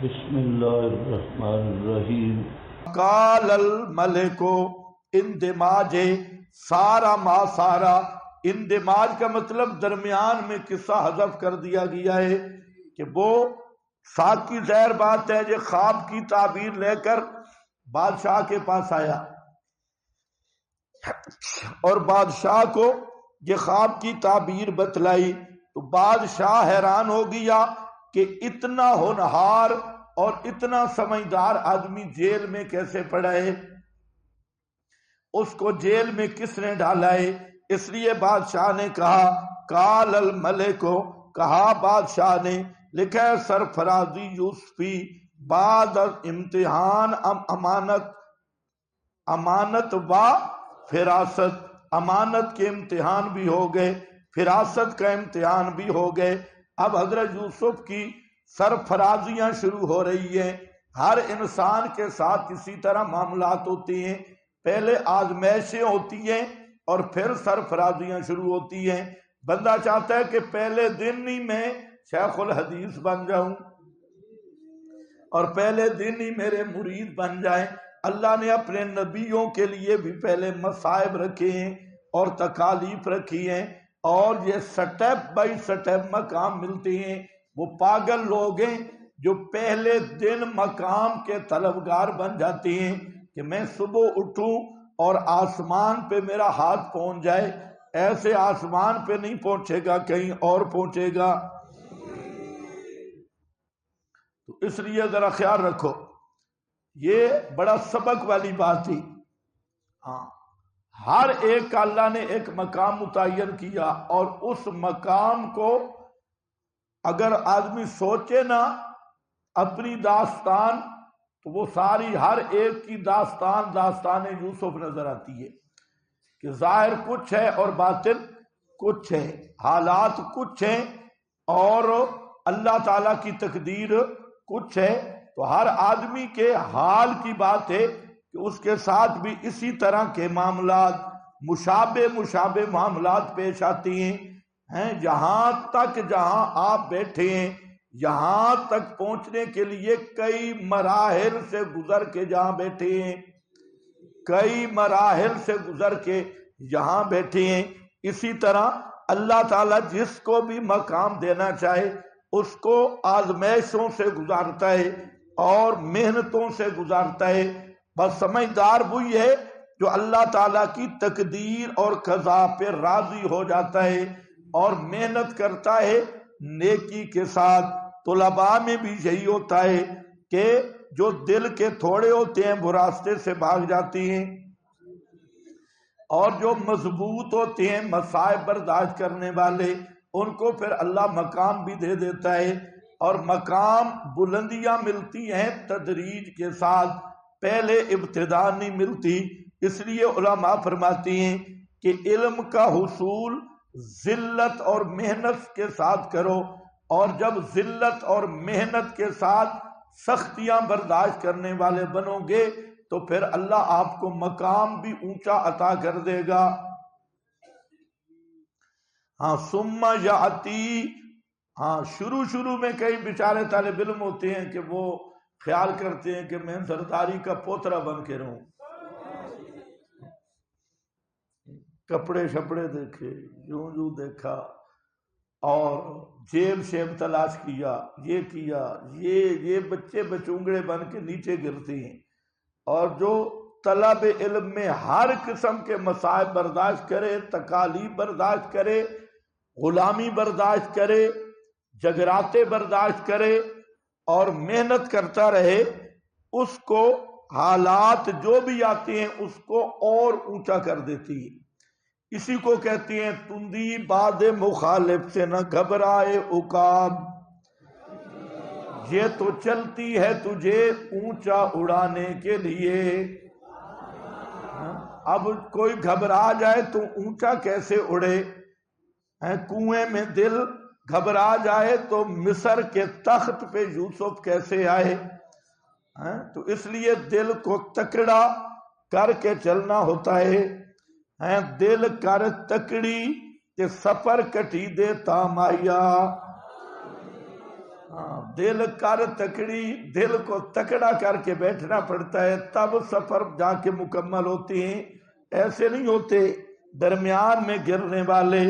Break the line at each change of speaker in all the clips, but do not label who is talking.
بسم اللہ الرحمن الرحیم۔
قال الملک، اندماج ہے، سارا ما سارا، اندماج کا مطلب درمیان میں قصہ حذف کر دیا گیا ہے کہ وہ ساتھ کی ظاہر بات ہے جو خواب کی تعبیر لے کر بادشاہ کے پاس آیا اور بادشاہ کو یہ خواب کی تعبیر بتلائی تو بادشاہ حیران ہو گیا کہ اتنا ہونہار اور اتنا سمجھدار آدمی جیل میں کیسے پڑا ہے، اس کو جیل میں کس نے ڈالا ہے۔ اس لیے بادشاہ نے کہا قال الملک کو، کہا بادشاہ نے، لکھا ہے سرفرازی یوسفی بعد امتحان امانت و فراست، امانت کے امتحان بھی ہو گئے، فراست کا امتحان بھی ہو گئے۔ اب حضرت یوسف کی سرفرازیاں شروع ہو رہی ہیں۔ ہر انسان کے ساتھ اسی طرح معاملات ہوتے ہیں، پہلے آزمائشیں ہوتی ہیں اور پھر سرفرازیاں شروع ہوتی ہیں۔ بندہ چاہتا ہے کہ پہلے دن ہی میں شیخ الحدیث بن جاؤں اور پہلے دن ہی میرے مرید بن جائیں۔ اللہ نے اپنے نبیوں کے لیے بھی پہلے مصائب رکھے ہیں اور تکالیف رکھی ہیں، اور یہ سٹیپ بائی سٹیپ مقام ملتے ہیں۔ وہ پاگل لوگ ہیں جو پہلے دن مقام کے طلبگار بن جاتے ہیں کہ میں صبح اٹھوں اور آسمان پہ میرا ہاتھ پہنچ جائے۔ ایسے آسمان پہ نہیں پہنچے گا، کہیں اور پہنچے گا۔ تو اس لیے ذرا خیال رکھو، یہ بڑا سبق والی بات تھی۔ ہاں، ہر ایک کا اللہ نے ایک مقام متعین کیا، اور اس مقام کو اگر آدمی سوچے نا اپنی داستان، تو وہ ساری ہر ایک کی داستان یوسف نظر آتی ہے کہ ظاہر کچھ ہے اور باطن کچھ ہے، حالات کچھ ہیں اور اللہ تعالیٰ کی تقدیر کچھ ہے۔ تو ہر آدمی کے حال کی بات ہے کہ اس کے ساتھ بھی اسی طرح کے معاملات، مشابہ معاملات پیش آتی ہیں۔ جہاں آپ بیٹھے ہیں، یہاں تک پہنچنے کے لیے کئی مراحل سے گزر کے جہاں بیٹھے ہیں، کئی مراحل سے گزر کے یہاں بیٹھے ہیں۔ اسی طرح اللہ تعالیٰ جس کو بھی مقام دینا چاہے اس کو آزمائشوں سے گزارتا ہے اور محنتوں سے گزارتا ہے۔ بس سمجھدار وہی ہے جو اللہ تعالیٰ کی تقدیر اور قضا پہ راضی ہو جاتا ہے اور محنت کرتا ہے نیکی کے ساتھ۔ طلباء میں بھی یہی ہوتا ہے کہ جو دل کے تھوڑے ہوتے ہیں وہ راستے سے بھاگ جاتے ہیں، اور جو مضبوط ہوتے ہیں مصائب برداشت کرنے والے، ان کو پھر اللہ مقام بھی دے دیتا ہے۔ اور مقام بلندیاں ملتی ہیں تدریج کے ساتھ، پہلے ابتدا نہیں ملتی۔ اس لیے علماء فرماتی ہیں کہ علم کا حصول ذلت اور محنت کے ساتھ کرو، اور جب ذلت اور محنت کے ساتھ سختیاں برداشت کرنے والے بنو گے تو پھر اللہ آپ کو مقام بھی اونچا عطا کر دے گا۔ ہاں ثم یاتی، ہاں شروع میں کئی بیچارے طالب علم ہوتے ہیں کہ وہ خیال کرتے ہیں کہ میں سرداری کا پوترا بن کے رہوں، کپڑے شپڑے دیکھے، یوں دیکھا اور جیب شیب تلاش کیا، یہ بچے بچونگڑے بن کے نیچے گرتے ہیں۔ اور جو طلب علم میں ہر قسم کے مصائب برداشت کرے، تکالیف برداشت کرے، غلامی برداشت کرے، جگراتے برداشت کرے اور محنت کرتا رہے، اس کو حالات جو بھی آتے ہیں اس کو اور اونچا کر دیتی ہے۔ اسی کو کہتے ہیں تندی باد مخالف سے نہ گھبرائے عقاب، یہ تو چلتی ہے تجھے اونچا اڑانے کے لیے۔ اب کوئی گھبرا جائے تو اونچا کیسے اڑے؟ کنویں میں دل گھبرا جائے تو مصر کے تخت پہ یوسف کیسے آئے؟ تو اس لیے دل کو تکڑا کر کے چلنا ہوتا ہے۔ دل کر تکڑی تے سفر کٹی دے تامایا، دل کر تکڑی، دل کو تکڑا کر کے بیٹھنا پڑتا ہے، تب سفر جا کے مکمل ہوتے ہیں، ایسے نہیں ہوتے درمیان میں گرنے والے۔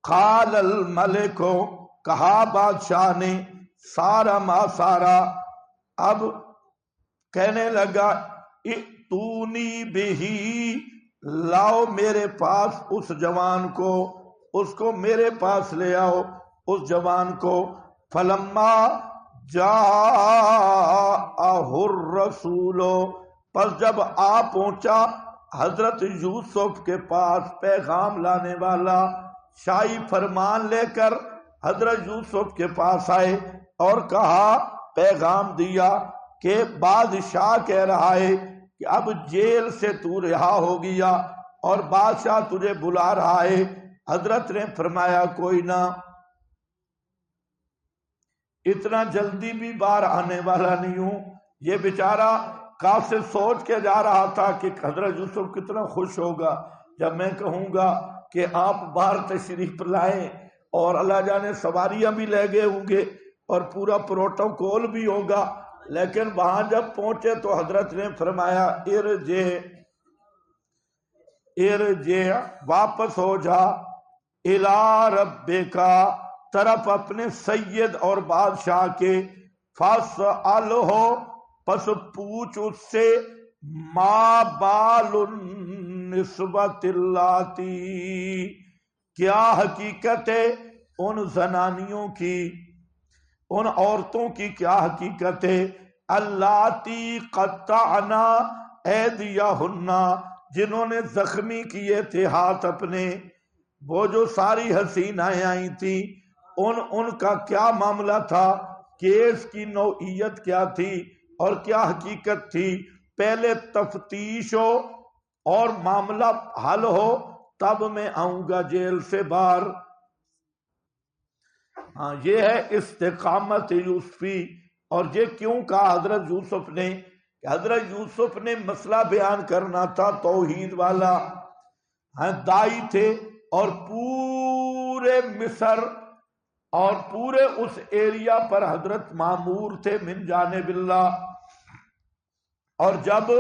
قال الملک، کہا بادشاہ نے، سارا ما سارا، اب کہنے لگا ائتونی بہی، لاؤ میرے پاس اس جوان کو، اس کو میرے پاس لے آؤ اس جوان کو۔ فلما جاءہ الرسول، پس جب آ پہنچا حضرت یوسف کے پاس پیغام لانے والا، شاہی فرمان لے کر حضرت یوسف کے پاس آئے اور کہا، پیغام دیا کہ بادشاہ کہہ رہا ہے کہ اب جیل سے تو رہا ہو گیا اور بادشاہ تجھے بلا رہا ہے۔ حضرت نے فرمایا کوئی نہ، اتنا جلدی بھی باہر آنے والا نہیں ہوں۔ یہ بیچارہ قاصد سوچ کے جا رہا تھا کہ حضرت یوسف کتنا خوش ہوگا جب میں کہوں گا کہ آپ باہر تشریف لائیں، اور اللہ جانے سواریاں بھی لے گئے ہوں گے اور پورا پروٹوکول بھی ہوگا، لیکن وہاں جب پہنچے تو حضرت نے فرمایا ارجع، واپس ہو جا، الی ربک، طرف اپنے سید اور بادشاہ کے، فاسألہ، پس پوچھ اس سے، ما بال النسوۃ اللاتی، کیا حقیقت ہے ان زنانیوں کی، ان عورتوں کی کیا حقیقت ہے، اللاتی قطعن ایدیہن، جنہوں نے زخمی کیے تھے ہاتھ اپنے، وہ جو ساری حسینائیں آئی تھیں، ان کا کیا معاملہ تھا، کیس کی نوعیت کیا تھی اور کیا حقیقت تھی، پہلے تفتیش ہو اور معاملہ حل ہو تب میں آؤں گا جیل سے باہر۔ ہاں، یہ ہے استقامت یوسفی۔ اور یہ کیوں کہا حضرت یوسف نے، کہ حضرت یوسف نے مسئلہ بیان کرنا تھا توحید والا، دائی تھے، اور پورے مصر اور پورے اس ایریا پر حضرت مامور تھے من جانب اللہ۔ اور جب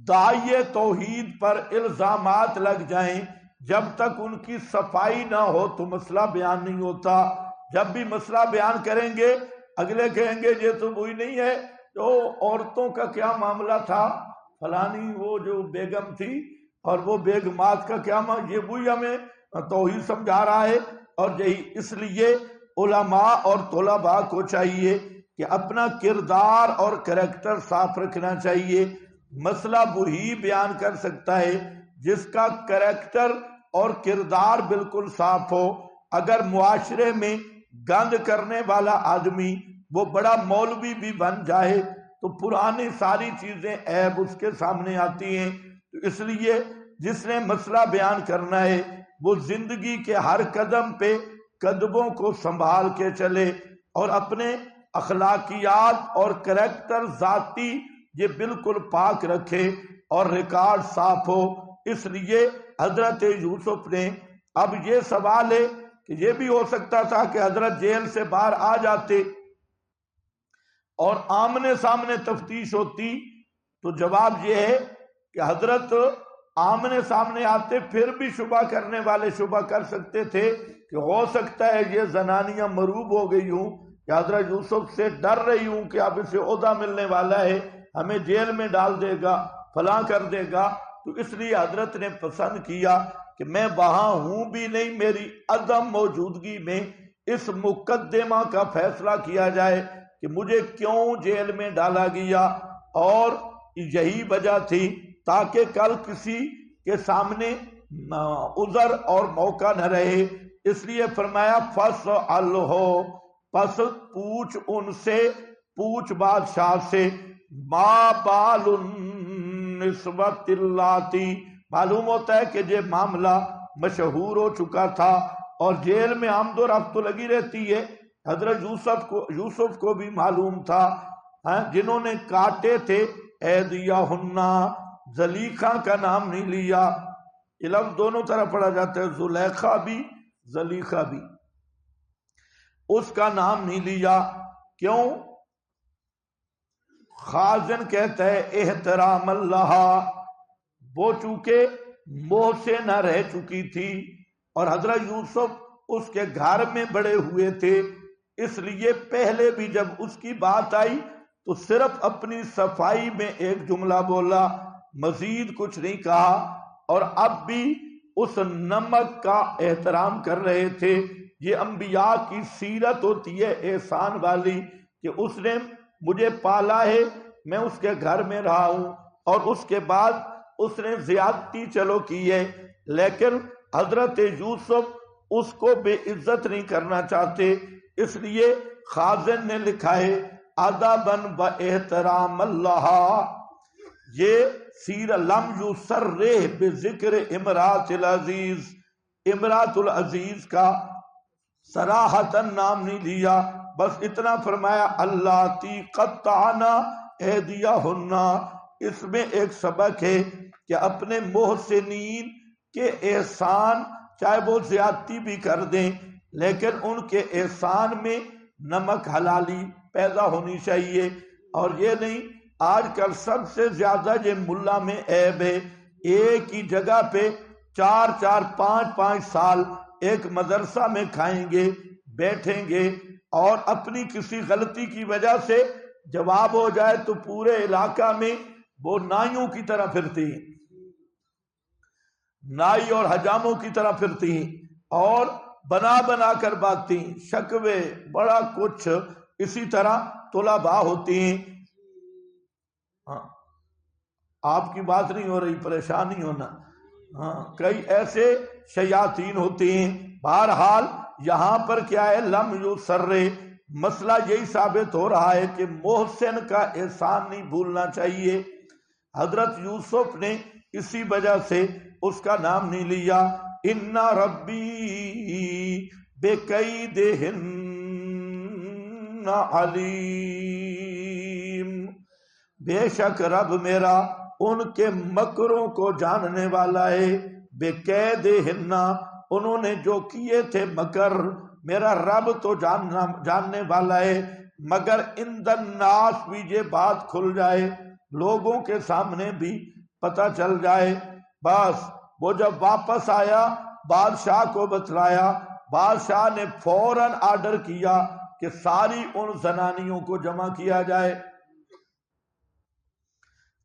دائی توحید پر الزامات لگ جائیں، جب تک ان کی صفائی نہ ہو تو مسئلہ بیان نہیں ہوتا۔ جب بھی مسئلہ بیان کریں گے اگلے کہیں گے یہ تو وہی نہیں ہے جو عورتوں کا کیا معاملہ تھا، فلانی وہ جو بیگم تھی اور وہ بیگمات کا کیا معاملہ، یہ وہی ہمیں توحید سمجھا رہا ہے۔ اور یہی اس لیے علماء اور طلباء کو چاہیے کہ اپنا کردار اور کریکٹر صاف رکھنا چاہیے۔ مسئلہ وہی بیان کر سکتا ہے جس کا کریکٹر اور کردار بالکل صاف ہو۔ اگر معاشرے میں گند کرنے والا آدمی وہ بڑا مولوی بھی بن جائے تو پرانی ساری چیزیں عیب اس کے سامنے آتی ہیں۔ تو اس لیے جس نے مسئلہ بیان کرنا ہے وہ زندگی کے ہر قدم پہ قدموں کو سنبھال کے چلے اور اپنے اخلاقیات اور کریکٹر ذاتی یہ بالکل پاک رکھے اور ریکارڈ صاف ہو۔ اس لیے حضرت یوسف نے، اب یہ سوال ہے کہ یہ بھی ہو سکتا تھا کہ حضرت جیل سے باہر آ جاتے اور آمنے سامنے تفتیش ہوتی، تو جواب یہ ہے کہ حضرت آمنے سامنے آتے پھر بھی شبہ کرنے والے شبہ کر سکتے تھے کہ ہو سکتا ہے یہ زنانیاں مروب ہو گئی ہوں کہ حضرت یوسف سے ڈر رہی ہوں کہ اب اسے عہدہ ملنے والا ہے، ہمیں جیل میں ڈال دے گا، فلاں کر دے گا۔ تو اس لیے حضرت نے پسند کیا کہ میں وہاں ہوں بھی نہیں، میری عدم موجودگی میں اس مقدمہ کا فیصلہ کیا جائے کہ مجھے کیوں جیل میں ڈالا گیا، اور یہی وجہ تھی تاکہ کل کسی کے سامنے عذر اور موقع نہ رہے۔ اس لیے فرمایا فاسألہ، پس پوچھ ان سے، پوچھ بادشاہ سے، ما بال النسوۃ اللاتی، معلوم ہوتا ہے کہ یہ معاملہ مشہور ہو چکا تھا اور جیل میں آمد و رفت لگی رہتی ہے۔ حضرت یوسف کو بھی معلوم تھا، جنہوں نے کاٹے تھے ایدیہن، زلیخا کا نام نہیں لیا، علم دونوں طرح پڑھا جاتا ہے، زلیخا بھی زلیخا بھی۔ اس کا نام نہیں لیا. کیوں؟ خازن کہتا ہے احترام اللہ، وہ چونکہ موہ سے نہ رہ چکی تھی اور حضرت یوسف اس کے گھر میں بڑے ہوئے تھے، اس لیے پہلے بھی جب اس کی بات آئی تو صرف اپنی صفائی میں ایک جملہ بولا، مزید کچھ نہیں کہا. اور اب بھی اس نمک کا احترام کر رہے تھے. یہ انبیاء کی سیرت ہوتی ہے احسان والی، کہ اس نے مجھے پالا ہے، میں اس کے گھر میں رہا ہوں، اور اس کے بعد اس نے زیادتی چلو کی ہے، لیکن حضرت یوسف اس کو بے عزت نہیں کرنا چاہتے. اس لیے خازن نے لکھا ہے ادباً باحترام اللہ. یہ سیر لم یسرہ بذکر امرات العزیز، امرات العزیز کا صراحتاً نام نہیں لیا، بس اتنا فرمایا اللاتی قطعنا ایدیہن. اس میں ایک سبق ہے کہ اپنے محسنین کے احسان چاہے وہ زیادتی بھی کر دیں، لیکن ان کے احسان میں نمک حلالی پیدا ہونی چاہیے. اور یہ نہیں، آج کل سب سے زیادہ یہ ملا میں عیب ہے، ایک ہی جگہ پہ 4 5 سال ایک مدرسہ میں کھائیں گے، بیٹھیں گے، اور اپنی کسی غلطی کی وجہ سے جواب ہو جائے تو پورے علاقہ میں وہ نائیوں کی طرح پھرتی ہیں، نائی اور حجاموں کی طرح پھرتی ہیں، اور بنا بنا کر باتی ہیں، شکوے بڑا کچھ اسی طرح طلباء ہوتی ہیں. ہاں، آپ کی بات نہیں ہو رہی، پریشان نہیں ہونا. ہاں، کئی ایسے شیاطین ہوتے ہیں. بہرحال یہاں پر کیا ہے، لم یسرے، مسئلہ یہی ثابت ہو رہا ہے کہ محسن کا احسان نہیں بھولنا چاہیے. حضرت یوسف نے اسی وجہ سے اس کا نام نہیں لیا. ان ربی بکیدہن علیم، بے شک رب میرا ان کے مکروں کو جاننے والا ہے. بکیدہن، انہوں نے جو کیے تھے مکر، میرا رب تو جاننے والا ہے. مگر عند الناس بھی یہ بات کھل جائے، لوگوں کے سامنے بھی پتہ چل جائے. بس وہ جب واپس آیا بادشاہ کو بتلایا، بادشاہ نے فوراً آرڈر کیا کہ ساری ان زنانیوں کو جمع کیا جائے.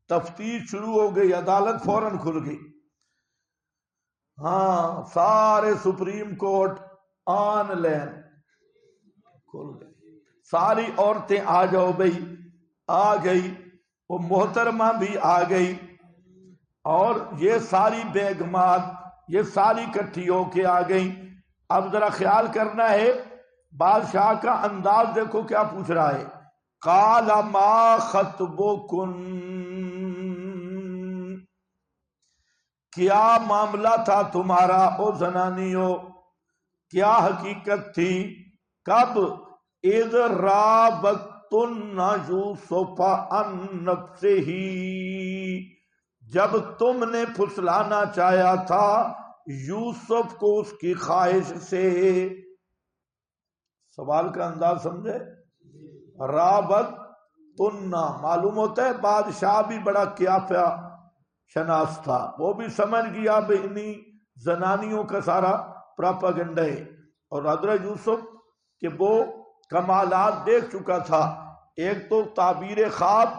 تفتیش شروع ہو گئی، عدالت فوراً کھل گئی. ہاں، سارے سپریم کورٹ آن لائن کھل گئی، ساری عورتیں آ جاؤ بھئی، آ گئی، وہ محترمہ بھی آ گئی، اور یہ ساری بیگمات یہ ساری کٹھی ہو کے آ گئی. اب ذرا خیال کرنا ہے، بادشاہ کا انداز دیکھو کیا پوچھ رہا ہے. قال ما خطبکن، کیا معاملہ تھا تمہارا او زنانیو، کیا حقیقت تھی؟ کب؟ اذ راوتن یوسف عن نفسہ، جب تم نے پھسلانا چاہا تھا یوسف کو اس کی خواہش سے. سوال کا انداز سمجھے؟ راوتن، معلوم ہوتا ہے بادشاہ بھی بڑا قیافہ شناس تھا، وہ بھی سمجھ گیا بے انہی زنانیوں کا سارا پراپاگنڈا ہے. اور حضرت یوسف کہ وہ کمالات دیکھ چکا تھا، ایک تو تعبیر خواب،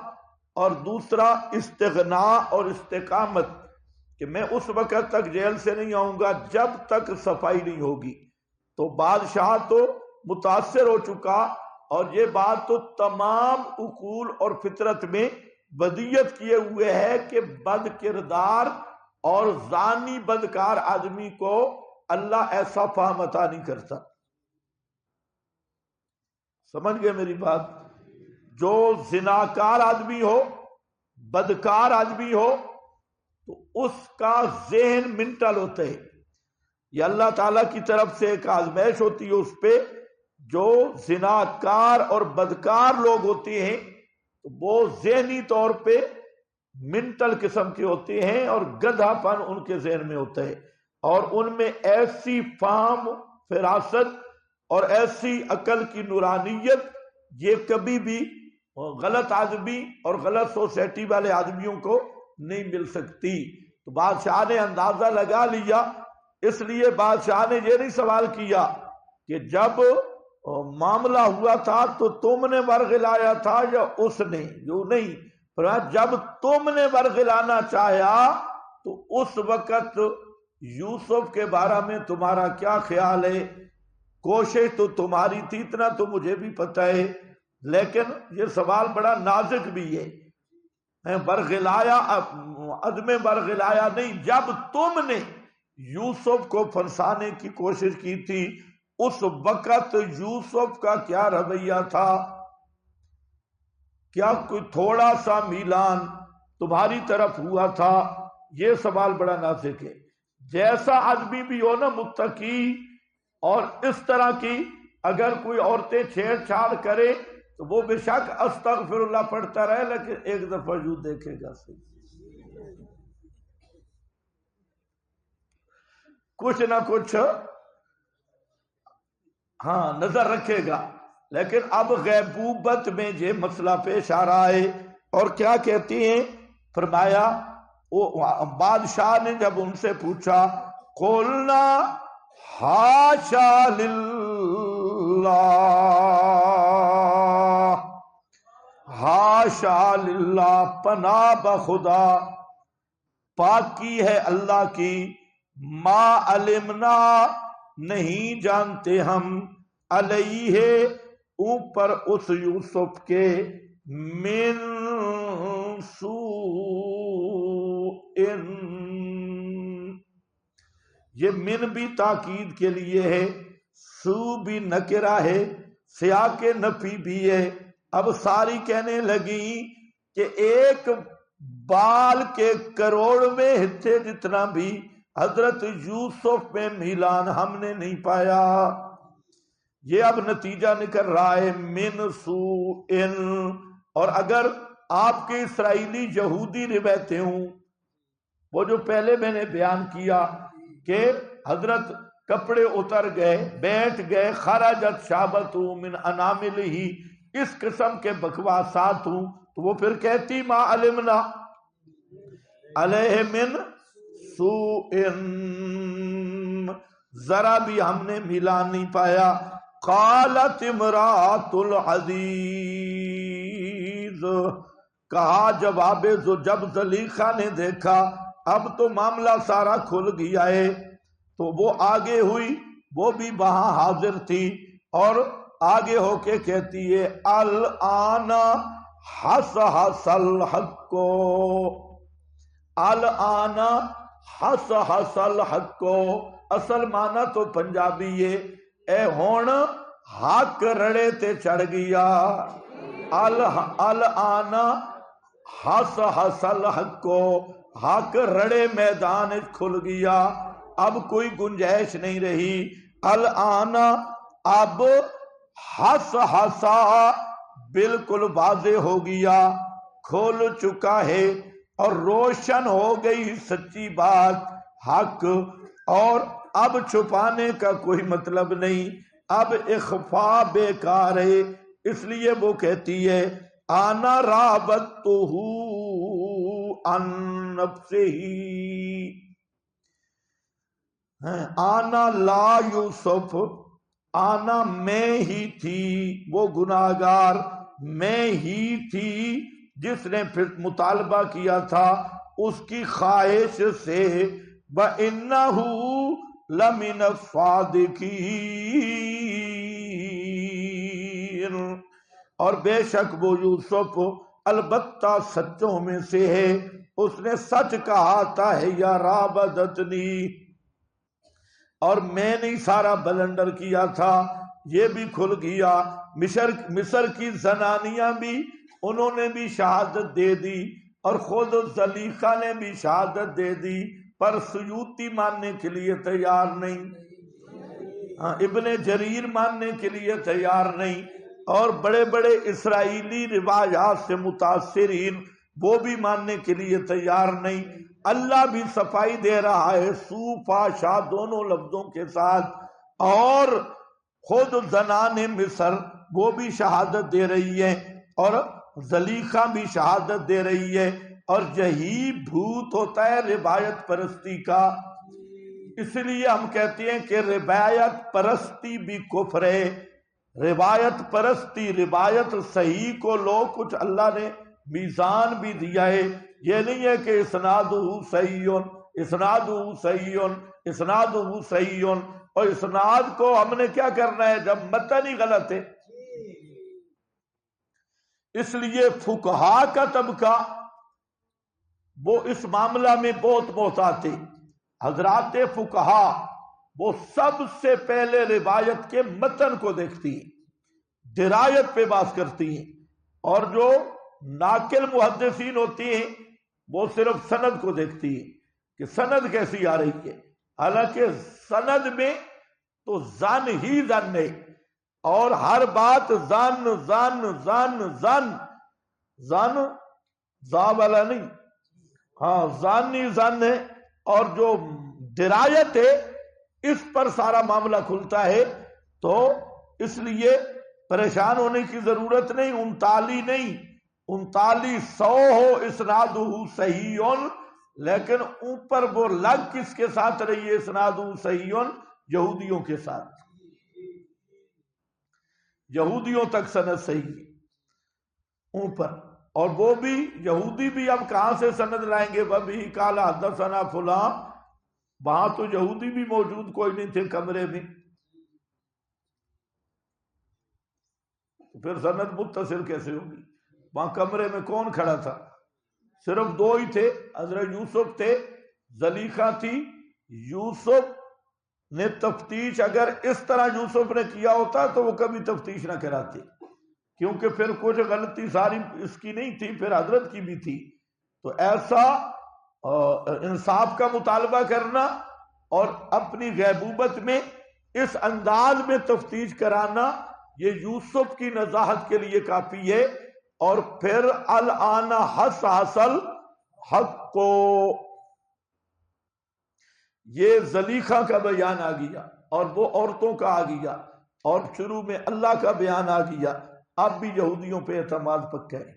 اور دوسرا استغناء اور استقامت، کہ میں اس وقت تک جیل سے نہیں آؤں گا جب تک صفائی نہیں ہوگی. تو بادشاہ تو متاثر ہو چکا، اور یہ بات تو تمام عقول اور فطرت میں بدیت کیے ہوئے ہے کہ بد کردار اور زانی بدکار آدمی کو اللہ ایسا فہم عطا نہیں کرتا. سمجھ گئے میری بات؟ جو زناکار آدمی ہو، بدکار آدمی ہو، تو اس کا ذہن منٹل ہوتا ہے. یہ اللہ تعالیٰ کی طرف سے ایک آزمائش ہوتی ہے اس پہ. جو زناکار اور بدکار لوگ ہوتے ہیں وہ ذہنی طور پہ منٹل قسم کے ہوتے ہیں، اور گدھا پن ان کے ذہن میں ہوتا ہے، اور ان میں ایسی فہم فراست اور ایسی عقل کی نورانیت یہ کبھی بھی غلط آدمی اور غلط سوسائٹی والے آدمیوں کو نہیں مل سکتی۔ تو بادشاہ نے اندازہ لگا لیا، اس لیے بادشاہ نے یہ نہیں سوال کیا کہ جب معاملہ ہوا تھا تو تم نے ورغلایا تھا یا اس نے، جو نہیں، جب تم نے ورغلانا چاہیا تو اس وقت یوسف کے بارے میں تمہارا کیا خیال ہے؟ کوشش تو تمہاری تھی، اتنا تو مجھے بھی پتہ ہے، لیکن یہ سوال بڑا نازک بھی ہے۔ برغلایا، عدم برغلایا نہیں، جب تم نے یوسف کو پھنسانے کی کوشش کی تھی اس وقت یوسف کا کیا رویہ تھا؟ کیا کوئی تھوڑا سا میلان تمہاری طرف ہوا تھا؟ یہ سوال بڑا نازک ہے۔ جیسا آدمی بھی ہو نا متقی، اور اس طرح کی اگر کوئی عورتیں چھیڑ چھاڑ کرے تو وہ بے شک استغفر اللہ پڑھتا رہے، لیکن ایک دفعہ یوں دیکھے گا صحیح، کچھ نہ کچھ ہاں نظر رکھے گا۔ لیکن اب غیبوبت میں یہ مسئلہ پیش آ رہا ہے، اور کیا کہتی ہیں؟ فرمایا بادشاہ نے جب ان سے پوچھا، قُلْنَا حاشا للہ، حاشا للہ، پناہ بخدا، پاکی ہے اللہ کی، ما علمنا، نہیں جانتے ہم، علیہ، اوپر اس یوسف کے، من سوء، یہ من بھی تاکید کے لیے ہے، سو بھی نکرہ ہے، سیاق نفی بھی ہے۔ اب ساری کہنے لگی کہ ایک بال کے کروڑویں حصے جتنا بھی حضرت یوسف میں میلان ہم نے نہیں پایا۔ یہ اب نتیجہ نکل رہا ہے من سوء۔ اور اگر آپ کے اسرائیلی یہودی روایتیں ہوں، وہ جو پہلے میں نے بیان کیا کہ حضرت کپڑے اتر گئے، بیٹھ گئے، خرجت شعبۃ من اناملہ، اس قسم کے بکواسات ہوں، تو وہ پھر کہتی ما علمنا علیہ من سوء، ذرا بھی ہم نے ملان نہیں پایا۔ قالت امرأۃ العزیز، کہا جواب جب زلیخا نے دیکھا اب تو معاملہ سارا کھل گیا ہے، تو وہ آگے ہوئی، وہ بھی وہاں حاضر تھی، اور آگے ہو کے کہتی ہے الآن حس حس الحق، الآن حس حس الحق، اصل معنی تو پنجابی ہے اے ہون حق رڑے تے چڑھ گیا، الآن حس حس الحق، حق رڑے میدان کھل گیا، اب کوئی گنجائش نہیں رہی، الآن اب حس حسا بالکل واضح ہو گیا، کھول چکا ہے اور روشن ہو گئی سچی بات، حق، اور اب چھپانے کا کوئی مطلب نہیں، اب اخفاء بیکار ہے، اس لیے وہ کہتی ہے آنا راودتہ عن نفسہ، آنا لا یوسف، آنا میں ہی تھی، وہ گناہگار میں ہی تھی جس نے پھر مطالبہ کیا تھا اس کی خواہش سے، وَإِنَّهُ لَمِنَ الصَّادِقِينَ، اور بے شک وہ یوسف البتہ سچوں میں سے ہے، اس نے سچ کہا تھا یا راودتنی، اور میں نے سارا بلنڈر کیا تھا، یہ بھی کھل گیا۔ مصر کی زنانیاں بھی انہوں نے بھی شہادت دے دی، اور خود زلیخا نے بھی شہادت دے دی، پر سیوطی ماننے کے لیے تیار نہیں، ابن جریر ماننے کے لیے تیار نہیں، اور بڑے بڑے اسرائیلی روایات سے متاثرین وہ بھی ماننے کے لیے تیار نہیں۔ اللہ بھی صفائی دے رہا ہے سو فاشا دونوں لفظوں کے ساتھ، اور خود زنان مصر وہ بھی شہادت دے رہی ہے اور زلیخا بھی شہادت دے رہی ہے، اور یہی بھوت ہوتا ہے روایت پرستی کا۔ اس لیے ہم کہتے ہیں کہ روایت پرستی بھی کفر ہے۔ روایت پرستی، روایت صحیح کو لو، کچھ اللہ نے میزان بھی دیا ہے، یہ نہیں ہے کہ اسنادہ صحیح، اسنادہ صحیح، اسنادہ صحیح، اور اسناد کو ہم نے کیا کرنا ہے جب متن ہی غلط ہے۔ اس لیے فقہا کا طبقہ وہ اس معاملہ میں بہت محتاط تھے۔ حضرات فقہا وہ سب سے پہلے روایت کے متن کو دیکھتی ہیں، درایت پہ بات کرتی ہیں، اور جو ناقل محدثین ہوتی ہیں وہ صرف سند کو دیکھتی ہیں کہ سند کیسی آ رہی ہے۔ حالانکہ سند میں تو زن ہی زن ہے، اور ہر بات زن زن زن زن زن زا والا نہیں، ہاں زن ہی زن ہے، اور جو درایت ہے اس پر سارا معاملہ کھلتا ہے۔ تو اس لیے پریشان ہونے کی ضرورت نہیں، 39 نہیں، 3900 ہو اسنادہ صحیح، لیکن اوپر وہ لگ کس کے ساتھ رہی ہے اسنادہ صحیح؟ یہودیوں کے ساتھ، یہودیوں تک سند صحیح ہے اوپر، اور وہ بھی یہودی بھی اب کہاں سے سند لائیں گے؟ وَبِهِ قَالَ حَدَّثَنَا فُلان، وہاں تو یہودی بھی موجود کوئی نہیں تھے کمرے میں، پھر سند متصل کیسے ہوگی؟ وہاں کمرے میں کون کھڑا تھا؟ صرف دو ہی تھے، حضرت یوسف تھے، زلیخا تھی۔ یوسف نے تفتیش اگر اس طرح یوسف نے کیا ہوتا تو وہ کبھی تفتیش نہ کراتے، کیونکہ پھر کچھ غلطی ساری اس کی نہیں تھی، پھر حضرت کی بھی تھی۔ تو ایسا انصاف کا مطالبہ کرنا اور اپنی غیبوبت میں اس انداز میں تفتیش کرانا، یہ یوسف کی نزاہت کے لیے کافی ہے۔ اور پھر الآن حس حاصل حق کو، یہ زلیخا کا بیان آ گیا اور وہ عورتوں کا آ گیا، اور شروع میں اللہ کا بیان آ گیا۔ اب بھی یہودیوں پہ اعتماد پکا ہے۔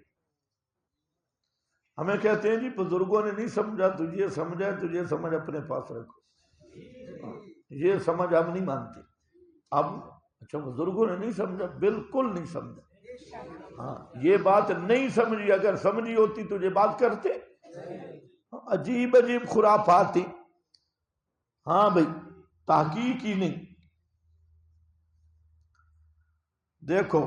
ہمیں کہتے ہیں جی بزرگوں نے نہیں سمجھا، تجھے سمجھا، تجھے سمجھ اپنے پاس رکھو، یہ سمجھ ہم نہیں مانتے۔ اب اچھا بزرگوں نے نہیں سمجھا، بالکل نہیں سمجھا، ہاں یہ بات نہیں سمجھی، اگر سمجھی ہوتی تو یہ بات کرتے۔ عجیب عجیب خرافات تھی، ہاں بھائی تحقیق ہی نہیں۔ دیکھو